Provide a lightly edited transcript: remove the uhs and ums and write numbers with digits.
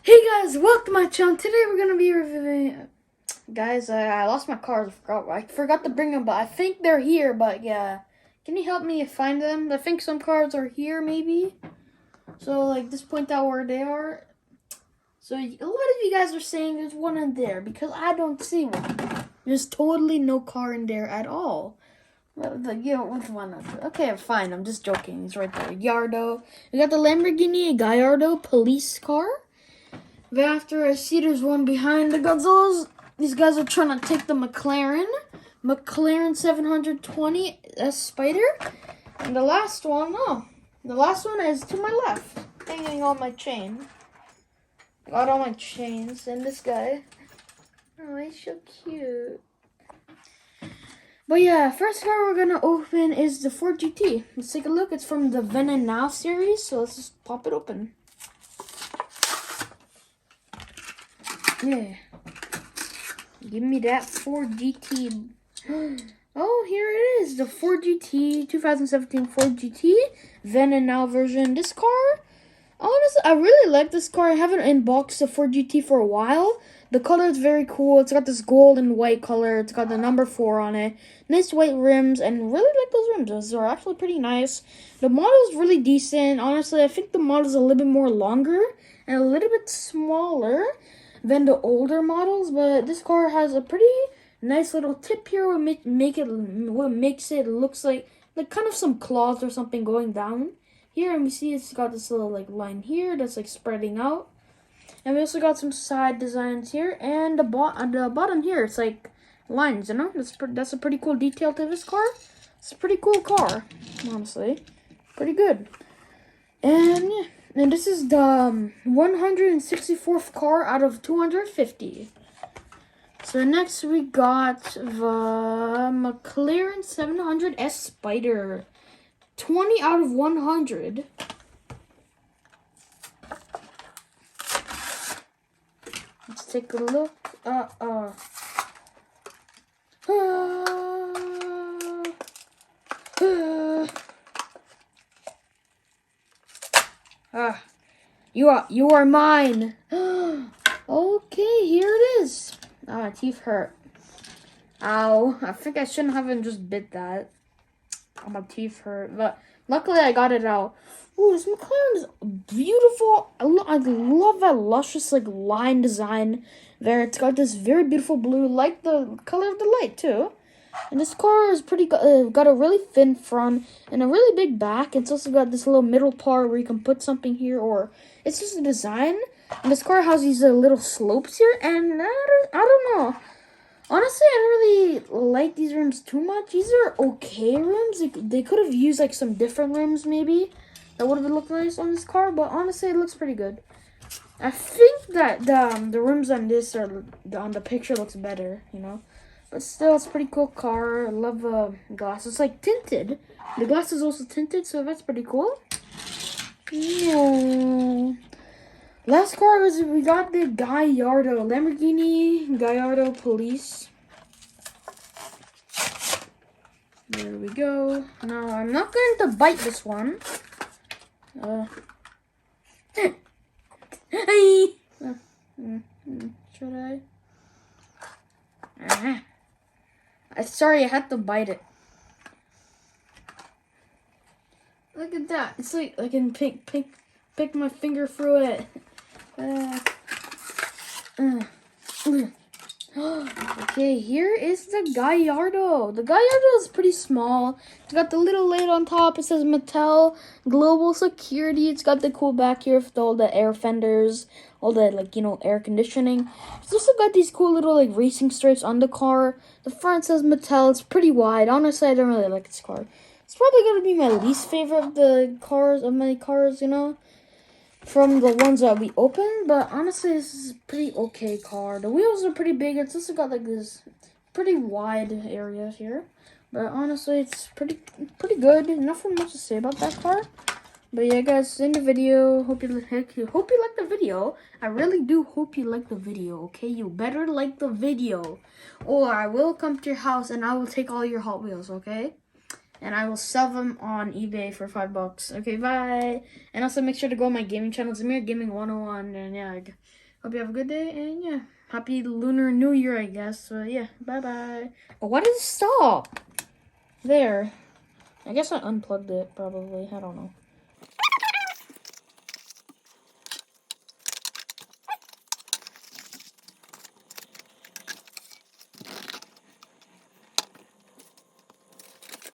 Hey guys, welcome to my channel. Today we're gonna be reviewing. Guys, I lost my cards. I forgot to bring them, but I think they're here. But yeah, can you help me find them? I think some cards are here, maybe. So like, just point out where they are. So a lot of you guys are saying there's one in there because I don't see one. There's totally no car in there at all. Which one? Okay, fine. I'm just joking. It's right there. Gallardo. We got the Lamborghini Gallardo police car. But after I see there's one behind the Godzillas, these guys are trying to take the McLaren 720 S Spider. And the last one is to my left, hanging on my chain. Got all my chains, and this guy. Oh, he's so cute. But yeah, first car we're gonna open is the Ford GT. Let's take a look. It's from the Then and Now series, so let's just pop it open. Yeah. Give me that Ford GT. Oh, here it is. The Ford GT, 2017 Ford GT. Then and Now version. This car, honestly, I really like this car. I haven't unboxed the Ford GT for a while. The color is very cool. It's got this gold and white color. It's got the number 4 on it. Nice white rims, and really like those rims. Those are actually pretty nice. The model is really decent. Honestly, I think the model is a little bit more longer and a little bit smaller than the older models, but this car has a pretty nice little tip here what makes it looks like kind of some claws or something going down here, and we see it's got this little like line here that's like spreading out, and we also got some side designs here, and the bottom here it's like lines, you know. That's a pretty cool detail to this car. It's a pretty cool car, honestly, pretty good. And yeah. And this is the 164th car out of 250. So next we got the McLaren 700S Spider. 20 out of 100. Let's take a look. You are mine. Okay, here it is. My teeth hurt. Ow. I think I shouldn't have just bit that. My teeth hurt. But luckily I got it out. Ooh, this McLaren is beautiful. I love that luscious like line design there. It's got this very beautiful blue, like the color of the light too. And this car is got a really thin front and a really big back. It's also got this little middle part where you can put something here, or it's just a design. And this car has these little slopes here, and I don't know. Honestly, I don't really like these rims too much. These are okay rims. They could have used like some different rims maybe. That would have looked nice on this car, but honestly, it looks pretty good. I think that the rims on this on the picture looks better, you know. But still, it's a pretty cool car. I love the glass. It's like tinted. The glass is also tinted, so that's pretty cool. Yeah. Last car was we got the Gallardo, Lamborghini Gallardo Police. There we go. Now I'm not going to bite this one. Hey. Should I? Sorry, I had to bite it. Look at that. It's like I can pick my finger through it. Okay, here is the Gallardo. The Gallardo is pretty small. It's got the little lid on top. It says Mattel Global Security. It's got the cool back here with all the air fenders, all the air conditioning. It's also got these cool little racing stripes on the car. The front says Mattel. It's pretty wide. Honestly, I don't really like this car. It's probably gonna be my least favorite of the cars, you know, from the ones that we opened. But honestly, this is a pretty okay car. The wheels are pretty big. It's also got this pretty wide area here. But honestly, it's pretty good. Nothing much to say about that car. But yeah, guys, in the video, hope you like the video. I really do hope you like the video. Okay, you better like the video, or I will come to your house and I will take all your Hot Wheels. Okay. and I will sell them on eBay for $5. Okay, bye. And also make sure to go on my gaming channel, Zamir Gaming 101. And yeah, I hope you have a good day. And yeah, happy Lunar New Year, I guess. So yeah, bye-bye. Oh, why did it stop? There. I guess I unplugged it, probably. I don't know.